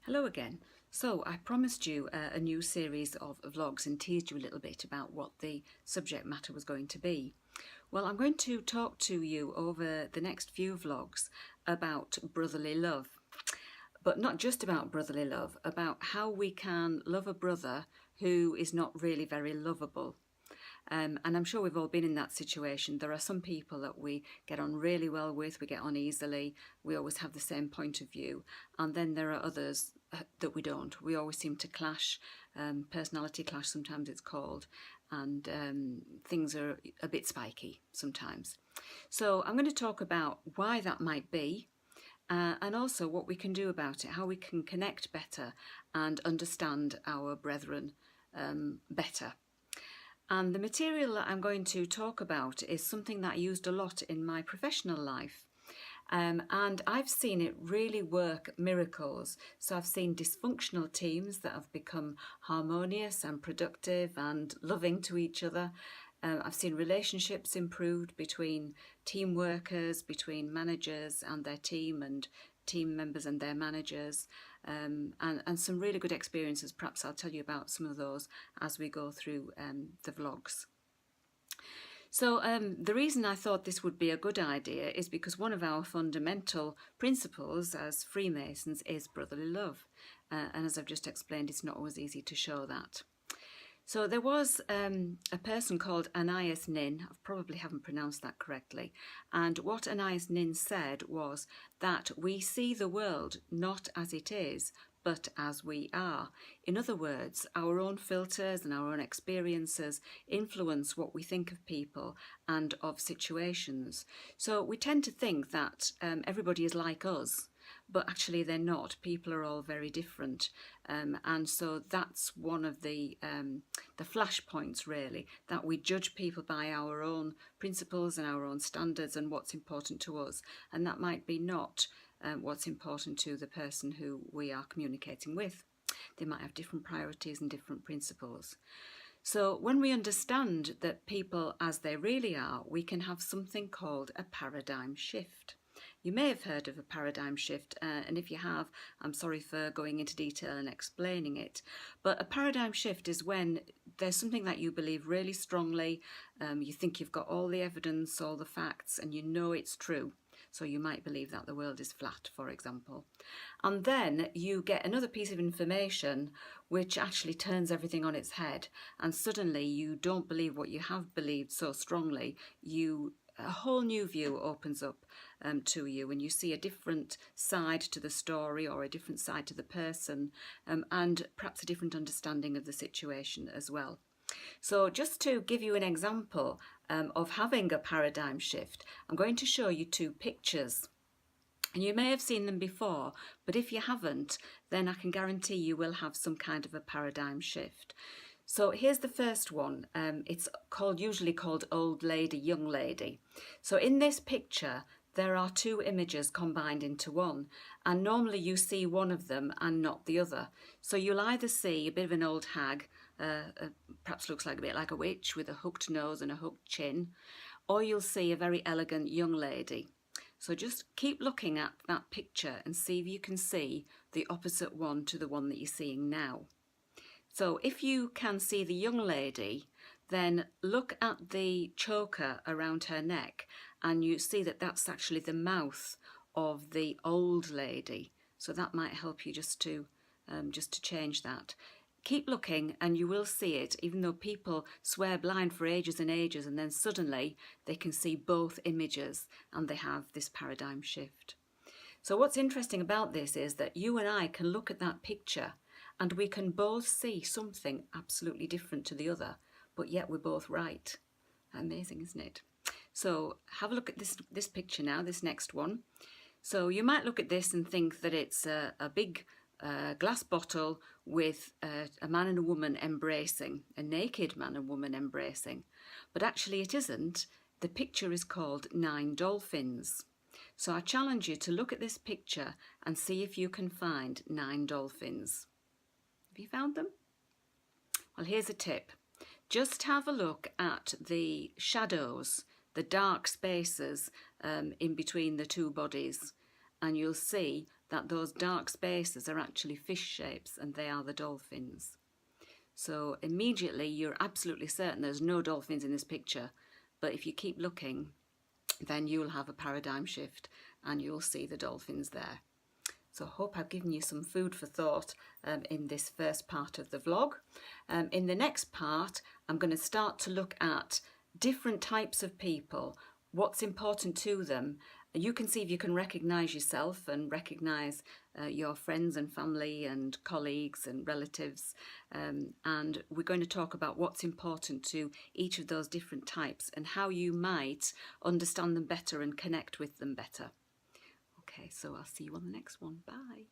Hello again. So I promised you a new series of vlogs and teased you a little bit about what the subject matter was going to be. Well, I'm going to talk to you over the next few vlogs about brotherly love. But not just about brotherly love, about how we can love a brother who is not really very lovable. And I'm sure we've all been in that situation. There are some people that we get on really well with, we get on easily, we always have the same point of view. And then there are others that we don't. We always seem to clash, personality clash sometimes it's called, and things are a bit spiky sometimes. So I'm going to talk about why that might be, and also what we can do about it, how we can connect better and understand our brethren better. And the material that I'm going to talk about is something that I used a lot in my professional life. And I've seen it really work miracles. So I've seen dysfunctional teams that have become harmonious and productive and loving to each other. I've seen relationships improved between team workers, between managers and their team, and team members and their managers, and some really good experiences. Perhaps I'll tell you about some of those as we go through the vlogs. So the reason I thought this would be a good idea is because one of our fundamental principles as Freemasons is brotherly love. And as I've just explained, it's not always easy to show that. So there was a person called Anais Nin, I probably haven't pronounced that correctly, and what Anais Nin said was that we see the world not as it is, but as we are. In other words, our own filters and our own experiences influence what we think of people and of situations. So we tend to think that everybody is like us, but actually they're not. People are all very different, and so that's one of the flashpoints, really, that we judge people by our own principles and our own standards and what's important to us, and that might be not what's important to the person who we are communicating with. They might have different priorities and different principles. So when we understand that people as they really are, we can have something called a paradigm shift. You may have heard of a paradigm shift, and if you have, I'm sorry for going into detail and explaining it. But a paradigm shift is when there's something that you believe really strongly, you think you've got all the evidence, all the facts, and you know it's true. So you might believe that the world is flat, for example. And then you get another piece of information which actually turns everything on its head, and suddenly you don't believe what you have believed so strongly. A whole new view opens up to you, and you see a different side to the story, or a different side to the person, and perhaps a different understanding of the situation as well. So just to give you an example of having a paradigm shift, I'm going to show you two pictures. And you may have seen them before, but if you haven't, then I can guarantee you will have some kind of a paradigm shift. So here's the first one. It's usually called old lady, young lady. So in this picture, there are two images combined into one, and normally you see one of them and not the other. So you'll either see a bit of an old hag, perhaps looks like a bit like a witch with a hooked nose and a hooked chin, or you'll see a very elegant young lady. So just keep looking at that picture and see if you can see the opposite one to the one that you're seeing now. So if you can see the young lady, then look at the choker around her neck, and you see that that's actually the mouth of the old lady. So that might help you just to change that. Keep looking and you will see it, even though people swear blind for ages and ages, and then suddenly they can see both images and they have this paradigm shift. So what's interesting about this is that you and I can look at that picture and we can both see something absolutely different to the other, but yet we're both right. Amazing, isn't it? So have a look at this picture now, this next one. So you might look at this and think that it's a big glass bottle with a man and a woman embracing, a naked man and woman embracing. But actually it isn't. The picture is called 9 dolphins. So I challenge you to look at this picture and see if you can find 9 dolphins. Have you found them? Well, here's a tip. Just have a look at the shadows, the dark spaces in between the two bodies, and you'll see that those dark spaces are actually fish shapes and they are the dolphins. So immediately you're absolutely certain there's no dolphins in this picture, but if you keep looking, then you'll have a paradigm shift and you'll see the dolphins there. So I hope I've given you some food for thought in this first part of the vlog. In the next part, I'm going to start to look at different types of people, what's important to them. You can see if you can recognise yourself and recognise your friends and family and colleagues and relatives. And we're going to talk about what's important to each of those different types and how you might understand them better and connect with them better. Okay, so I'll see you on the next one. Bye.